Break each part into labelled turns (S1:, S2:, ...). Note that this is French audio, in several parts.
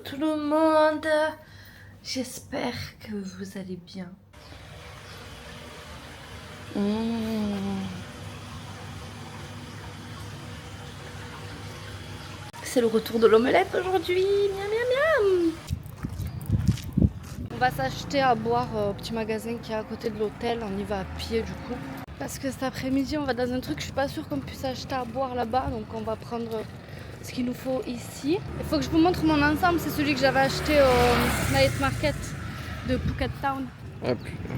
S1: tout le monde. J'espère que vous allez bien. C'est le retour de l'omelette aujourd'hui. Miam miam miam. On va s'acheter à boire au petit magasin qui est à côté de l'hôtel. On y va à pied du coup. Parce que cet après-midi on va dans un truc, je suis pas sûre qu'on puisse acheter à boire là-bas. Donc on va prendre ce qu'il nous faut ici. Il faut que je vous montre mon ensemble. C'est celui que j'avais acheté au Night Market de Phuket Town.
S2: Ah putain.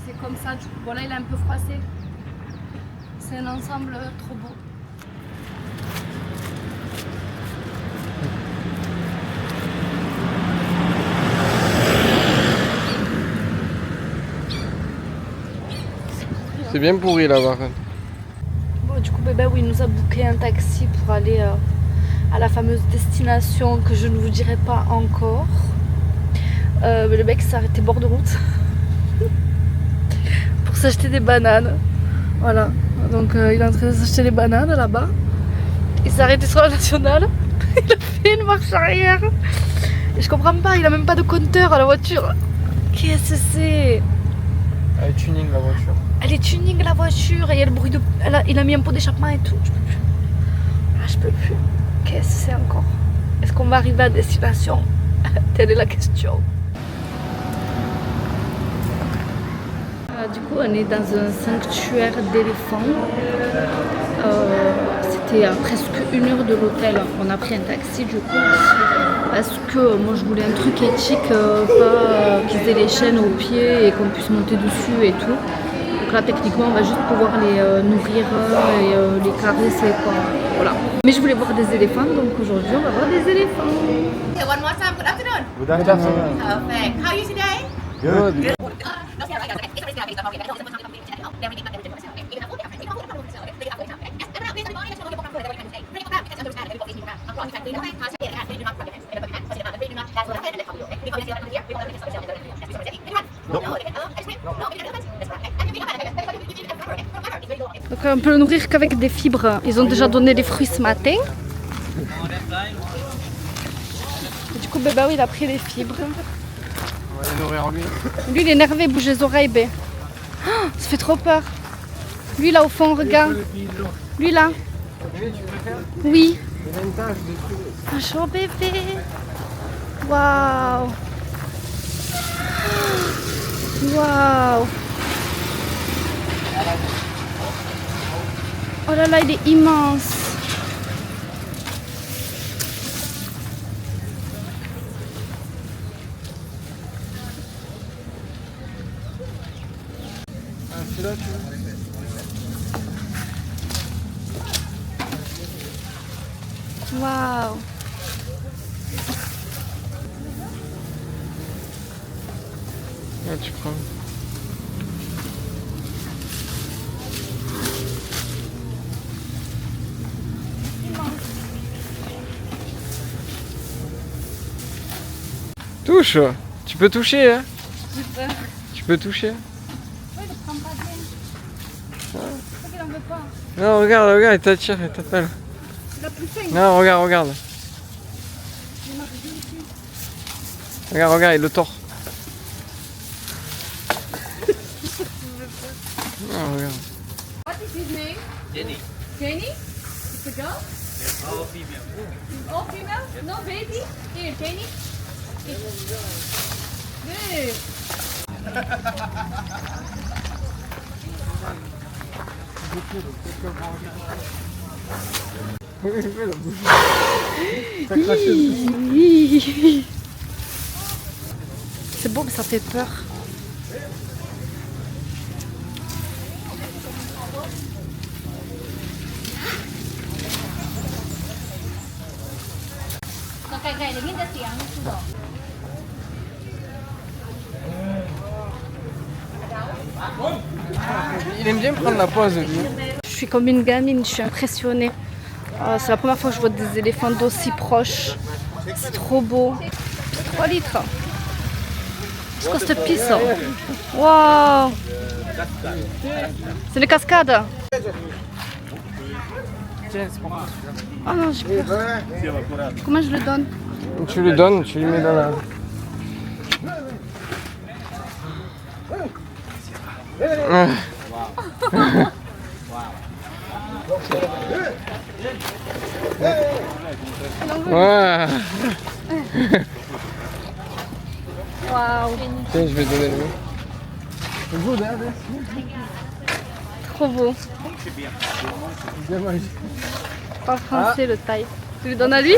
S1: C'est comme ça du coup. Bon là il est un peu froissé. C'est un ensemble trop beau.
S2: C'est bien pourri là-bas.
S1: Bon, du coup, bébé, oui, il nous a booké un taxi pour aller à la fameuse destination que je ne vous dirai pas encore. Mais le mec s'est arrêté bord de route pour s'acheter des bananes. Voilà, donc il est en train de s'acheter des bananes là-bas. Il s'est arrêté sur la nationale. Il a fait une marche arrière. Et je comprends pas, il a même pas de compteur à la voiture. Qu'est-ce que c'est?
S2: Elle est tuning la voiture.
S1: Elle est tuning la voiture et il y a le bruit de. Il a mis un pot d'échappement et tout. Je peux plus. Ah, je peux plus. Qu'est-ce que c'est encore? Est-ce qu'on va arriver à destination? Telle est la question. Du coup, on est dans un sanctuaire d'éléphants. C'était à presque 1 heure de l'hôtel. On a pris un taxi du coup. Parce que moi je voulais un truc éthique, pas qu'ils aient les chaînes aux pieds et qu'on puisse monter dessus et tout. Donc là techniquement on va juste pouvoir les nourrir et les caresser quoi. Voilà. Mais je voulais voir des éléphants donc aujourd'hui on va voir des éléphants.
S3: Okay, one more time. Good afternoon.
S2: Good afternoon.
S3: Perfect. How are you today?
S2: Good.
S1: Donc on peut le nourrir qu'avec des fibres. Ils ont déjà donné des fruits ce matin. Et du coup bébé il a pris les fibres.
S2: On va les nourrir lui.
S1: Lui il est énervé, il bouge les oreilles bé. Oh, ça fait trop peur. Lui là au fond, regarde. Lui là. Oui.
S2: Il a une tache dessus.
S1: Bonjour bébé. Waouh. Waouh. Oh là là, il est immense.
S2: Ah, celui-là tu veux?
S1: Waouh.
S2: Ah, tu prends. Touche. Tu peux toucher hein?
S1: J'ai peur.
S2: Tu peux toucher.
S1: Ouais, il prend pas bien. Pourquoi il en veut pas?
S2: Non, regarde, il t'attire, il t'appelle.
S1: Il a plus faim.
S2: Non, regarde. Regarde, il le tord. Non, regarde.
S1: What is his name?
S4: Jenny.
S1: Jenny? It's a girl?
S4: All female.
S1: All female? No baby? Here, Jenny. Good. C'est beau mais ça fait peur.
S2: Il aime bien prendre la pause lui.
S1: Je suis comme une gamine, je suis impressionnée. C'est la première fois que je vois des éléphants d'aussi proches. C'est trop beau. 3 litres. C'est quoi cette pisse? Waouh! C'est une cascade.
S2: Tiens, c'est pour moi.
S1: Oh non, j'ai peur. Comment je le donne?
S2: Tu lui donnes, tu lui mets dans la... Ah. Ouais.
S1: Waouh,
S2: Tiens, je vais donner le mot.
S1: trop beau.
S2: Bien mangé.
S1: Pas français le taille. Tu lui donnes à lui?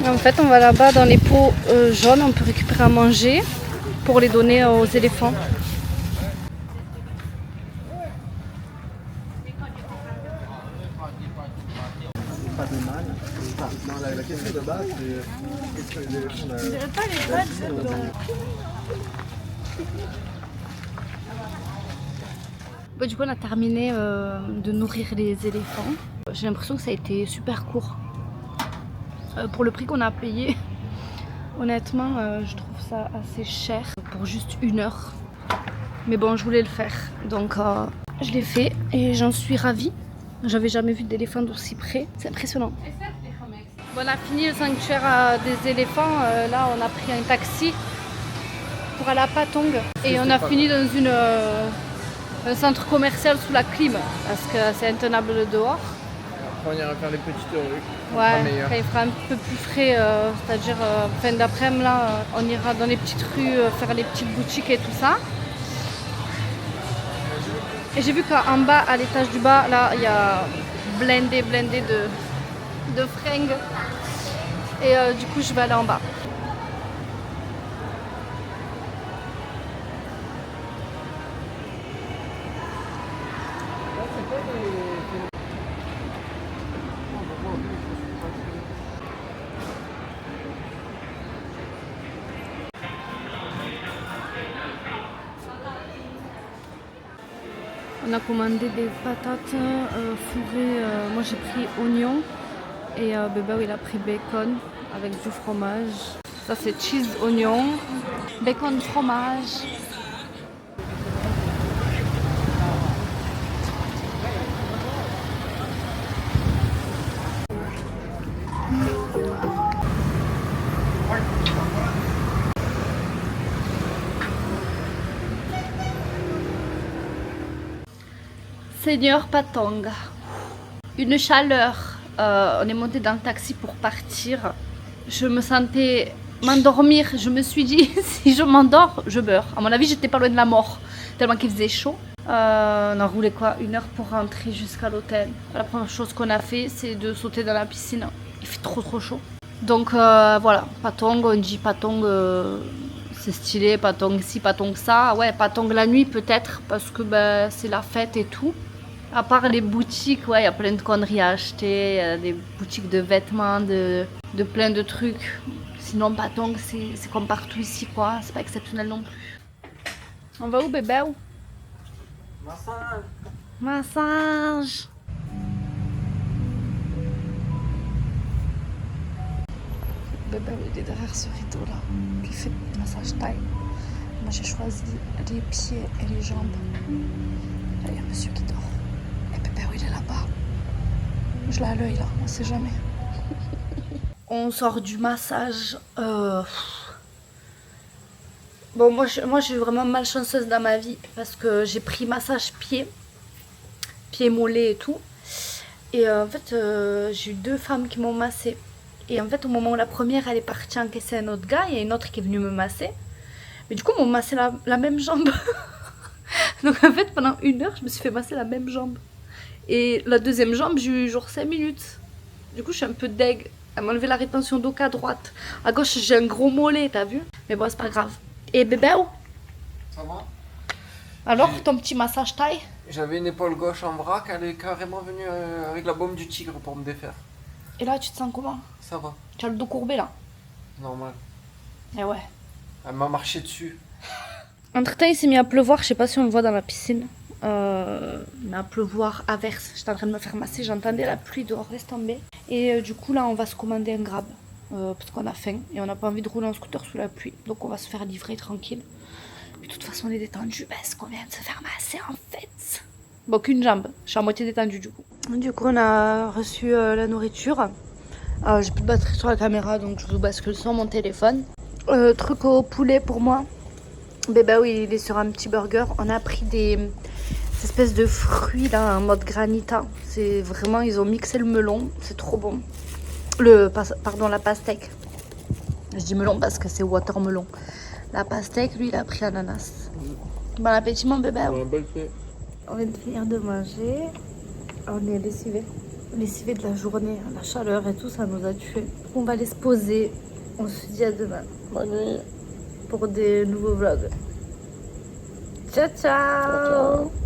S1: En fait, on va là-bas dans les pots jaunes, on peut récupérer à manger pour les donner aux éléphants. Bah, du coup, on a terminé de nourrir les éléphants. J'ai l'impression que ça a été super court. Pour le prix qu'on a payé, honnêtement, je trouve ça assez cher pour juste 1 heure. Mais bon, je voulais le faire, donc je l'ai fait et j'en suis ravie. J'avais jamais vu d'éléphant d'aussi près, c'est impressionnant. Bon, on a fini le sanctuaire des éléphants. Là, on a pris un taxi pour aller à Patong et on a fini dans un centre commercial sous la clim parce que c'est intenable dehors.
S2: Après, on ira faire les petites rues.
S1: Ouais, quand il fera un peu plus frais, c'est-à-dire fin d'après-midi, là, on ira dans les petites rues faire les petites boutiques et tout ça. Et j'ai vu qu'en bas, à l'étage du bas, là, il y a blindé de fringues. Et du coup, je vais aller en bas. On a commandé des patates fourrées. Moi j'ai pris oignon et bébé il a pris bacon avec du fromage. Ça c'est cheese oignon, bacon fromage. Seigneur Patong, une chaleur. On est monté dans le taxi pour partir. Je me sentais m'endormir. Je me suis dit, si je m'endors, je meurs. À mon avis, j'étais pas loin de la mort, tellement qu'il faisait chaud. On a roulé quoi, 1 heure pour rentrer jusqu'à l'hôtel. La première chose qu'on a fait, c'est de sauter dans la piscine. Il fait trop chaud. Donc voilà, Patong, on dit Patong, c'est stylé, Patong ci, Patong ça. Ouais, Patong la nuit peut-être, parce que ben, c'est la fête et tout. À part les boutiques, ouais, il y a plein de conneries à acheter, des boutiques de vêtements, de plein de trucs. Sinon, Patong, c'est comme partout ici, quoi. C'est pas exceptionnel non plus. On va où, bébé?
S2: Massage.
S1: Massage. Bébé, il est derrière ce rideau-là, qui fait massage taille. Moi, j'ai choisi les pieds et les jambes. Là, il y a un monsieur qui dort. Et bébé, il est là-bas. Je l'ai à l'œil, là, on sait jamais. On sort du massage. Bon, moi, je suis vraiment malchanceuse dans ma vie parce que j'ai pris massage pied, mollet et tout. Et en fait, j'ai eu 2 femmes qui m'ont massé. Et en fait, au moment où la première, elle est partie encaisser un autre gars, il y a une autre qui est venue me masser. Mais du coup, ils m'ont massé la même jambe. Donc en fait, pendant 1 heure, je me suis fait masser la même jambe. Et la deuxième jambe, j'ai eu genre 5 minutes. Du coup, je suis un peu deg. Elle m'a enlevé la rétention d'eau qu'à droite. À gauche, j'ai un gros mollet, t'as vu? Mais bon, c'est pas grave. Et bébé,
S2: Ça va?
S1: alors, ton petit massage taille?
S2: J'avais une épaule gauche en vrac, elle est carrément venue avec la baume du tigre pour me défaire.
S1: Et là, tu te sens comment?
S2: Ça va,
S1: Tu as le dos courbé là?
S2: normal.
S1: Eh ouais.
S2: Elle m'a marché dessus.
S1: Entre temps, il s'est mis à pleuvoir, je sais pas si on le voit dans la piscine. Mais à pleuvoir, averse. J'étais en train de me faire masser, j'entendais la pluie dehors, laisse tomber. Et du coup là on va se commander un Grab. Parce qu'on a faim et on n'a pas envie de rouler en scooter sous la pluie. Donc on va se faire livrer tranquille. Puis de toute façon on est détendu parce qu'on vient de se faire masser en fait. Bon, qu'une jambe, je suis à moitié détendue du coup. Du coup on a reçu la nourriture. J'ai plus de batterie sur la caméra donc je vous bascule sur mon téléphone. Truc au poulet pour moi. Ben bah oui, il est sur un petit burger. On a pris des espèces de fruits là en mode granita. C'est vraiment, ils ont mixé le melon, c'est trop bon. Pardon, la pastèque. Je dis melon parce que c'est watermelon. La pastèque, lui, il a pris ananas. Bon appétit, mon bébé. On vient de finir de manger. On est lessivé. Lessivé de la journée. La chaleur et tout, ça nous a tués. On va aller se poser. On se dit à demain. Bonne nuit. Pour des nouveaux vlogs. Ciao, ciao. Ciao, ciao.